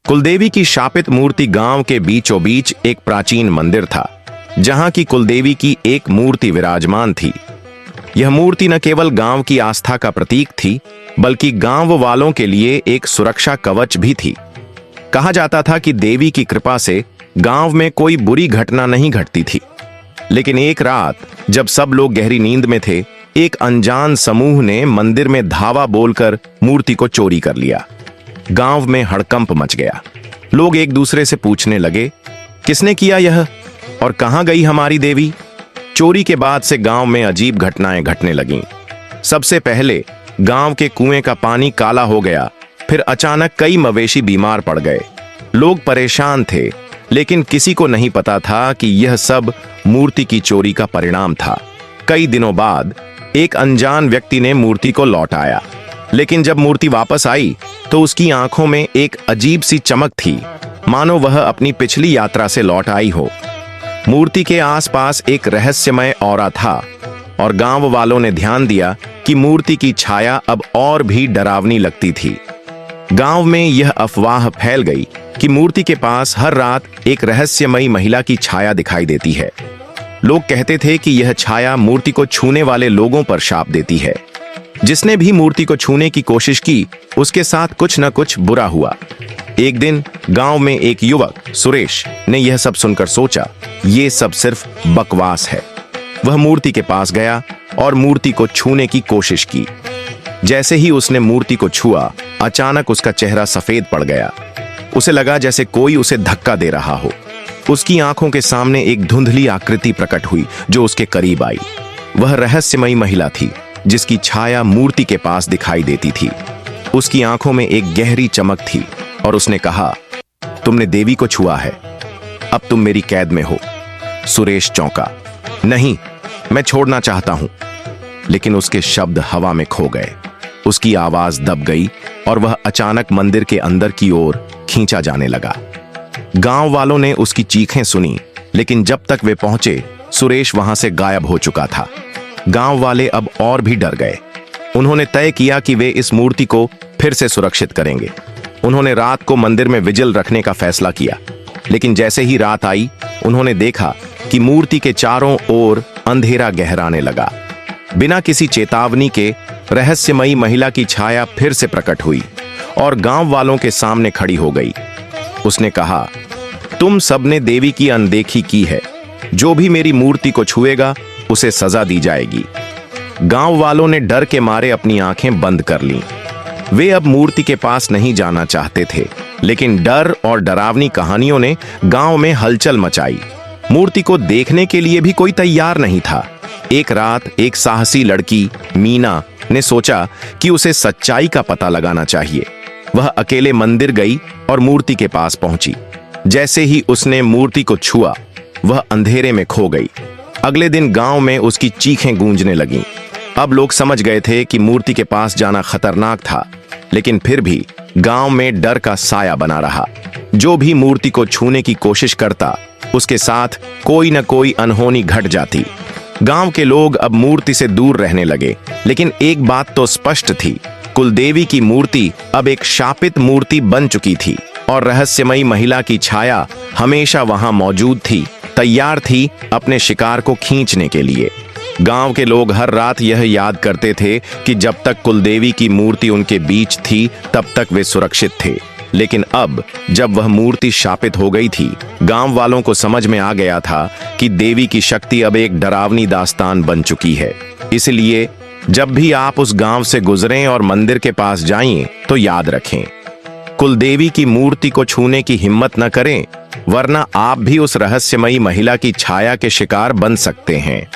कुलदेवी की शापित मूर्ति गांव के बीचों बीच एक प्राचीन मंदिर था, जहां की कुलदेवी की एक मूर्ति विराजमान थी। यह मूर्ति न केवल गांव की आस्था का प्रतीक थी, बल्कि गांव वालों के लिए एक सुरक्षा कवच भी थी। कहा जाता था कि देवी की कृपा से गांव में कोई बुरी घटना नहीं घटती थी। लेकिन एक रात जब सब लोग गहरी नींद में थे, एक अनजान समूह ने मंदिर में धावा बोलकर मूर्ति को चोरी कर लिया। गांव में हड़कंप मच गया। लोग एक दूसरे से पूछने लगे, किसने किया यह और कहां गई हमारी देवी? चोरी के बाद से गांव में अजीब घटनाएं घटने लगीं। सबसे पहले गांव के कुएं का पानी काला हो गया। फिर अचानक कई मवेशी बीमार पड़ गए। लोग परेशान थे, लेकिन किसी को नहीं पता था कि यह सब मूर्ति की चोरी का परिणाम था। कई दिनों बाद एक अनजान व्यक्ति ने मूर्ति को लौटाया, लेकिन जब मूर्ति वापस आई तो उसकी आंखों में एक अजीब सी चमक थी, मानो वह अपनी पिछली यात्रा से लौट आई हो। मूर्ति के आसपास एक रहस्यमय ऑरा था और गांव वालों ने ध्यान दिया कि मूर्ति की छाया अब और भी डरावनी लगती थी। गांव में यह अफवाह फैल गई कि मूर्ति के पास हर रात एक रहस्यमयी महिला की छाया दिखाई देती है। लोग कहते थे कि यह छाया मूर्ति को छूने वाले लोगों पर शाप देती है। जिसने भी मूर्ति को छूने की कोशिश की, उसके साथ कुछ न कुछ बुरा हुआ। एक दिन गांव में एक युवक सुरेश ने यह सब सुनकर सोचा, ये सब सिर्फ बकवास है। वह मूर्ति के पास गया और मूर्ति को छूने की कोशिश की। जैसे ही उसने मूर्ति को छुआ, अचानक उसका चेहरा सफेद पड़ गया। उसे लगा जैसे कोई उसे धक्का दे रहा हो। उसकी आंखों के सामने एक धुंधली आकृति प्रकट हुई जो उसके करीब आई। वह रहस्यमयी महिला थी जिसकी छाया मूर्ति के पास दिखाई देती थी। उसकी आंखों में एक गहरी चमक थी और उसने कहा, तुमने देवी को छुआ है, अब तुम मेरी कैद में हो। सुरेश चौंका। नहीं, मैं छोड़ना चाहता हूं। लेकिन उसके शब्द हवा में खो गए। उसकी आवाज दब गई और वह अचानक मंदिर के अंदर की ओर खींचा जाने लगा। गांव वालों ने उसकी चीखें सुनी, लेकिन जब तक वे पहुंचे, सुरेश वहां से गायब हो चुका था। गांव वाले अब और भी डर गए। उन्होंने तय किया कि वे इस मूर्ति को फिर से सुरक्षित करेंगे। उन्होंने रात को मंदिर में विजिल रखने का फैसला किया। लेकिन जैसे ही रात आई, उन्होंने देखा कि मूर्ति के चारों ओर अंधेरा गहराने लगा। बिना किसी चेतावनी के रहस्यमयी महिला की छाया फिर से प्रकट हुई और गांव वालों के सामने खड़ी हो गई। उसने कहा, तुम सबने देवी की अनदेखी की है। जो भी मेरी मूर्ति को छुएगा, उसे सजा दी जाएगी। गांव वालों ने डर के मारे अपनी आंखें बंद कर लीं। वे अब मूर्ति के पास नहीं जाना चाहते थे, लेकिन डर और डरावनी कहानियों ने गांव में हलचल मचाई। मूर्ति को देखने के लिए भी कोई तैयार नहीं था। एक रात एक साहसी लड़की मीना ने सोचा कि उसे सच्चाई का पता लगाना चाहिए। वह अकेले मंदिर गई और मूर्ति के पास पहुंची। जैसे ही उसने मूर्ति को छुआ, वह अंधेरे में खो गई। अगले दिन गांव में उसकी चीखें गूंजने लगीं। अब लोग समझ गए थे कि मूर्ति के पास जाना खतरनाक था, लेकिन फिर भी गांव में डर का साया बना रहा। जो भी मूर्ति को छूने की कोशिश करता, उसके साथ कोई न कोई अनहोनी घट जाती। गांव के लोग अब मूर्ति से दूर रहने लगे, लेकिन एक बात तो स्पष्ट थी, कुलदेवी की मूर्ति अब एक शापित मूर्ति बन चुकी थी और रहस्यमयी महिला की छाया हमेशा वहां मौजूद थी, तैयार थी अपने शिकार को खींचने के लिए। गांव के लोग हर रात यह याद करते थे कि जब तक कुलदेवी की मूर्ति उनके बीच थी, तब तक वे सुरक्षित थे। लेकिन अब जब वह मूर्ति शापित हो गई थी, गांव वालों को समझ में आ गया था कि देवी की शक्ति अब एक डरावनी दास्तान बन चुकी है। इसलिए जब भी आप उस गांव से गुजरें और मंदिर के पास जाएं, तो याद रखें, कुलदेवी की मूर्ति को छूने की हिम्मत न करें, वरना आप भी उस रहस्यमयी महिला की छाया के शिकार बन सकते हैं।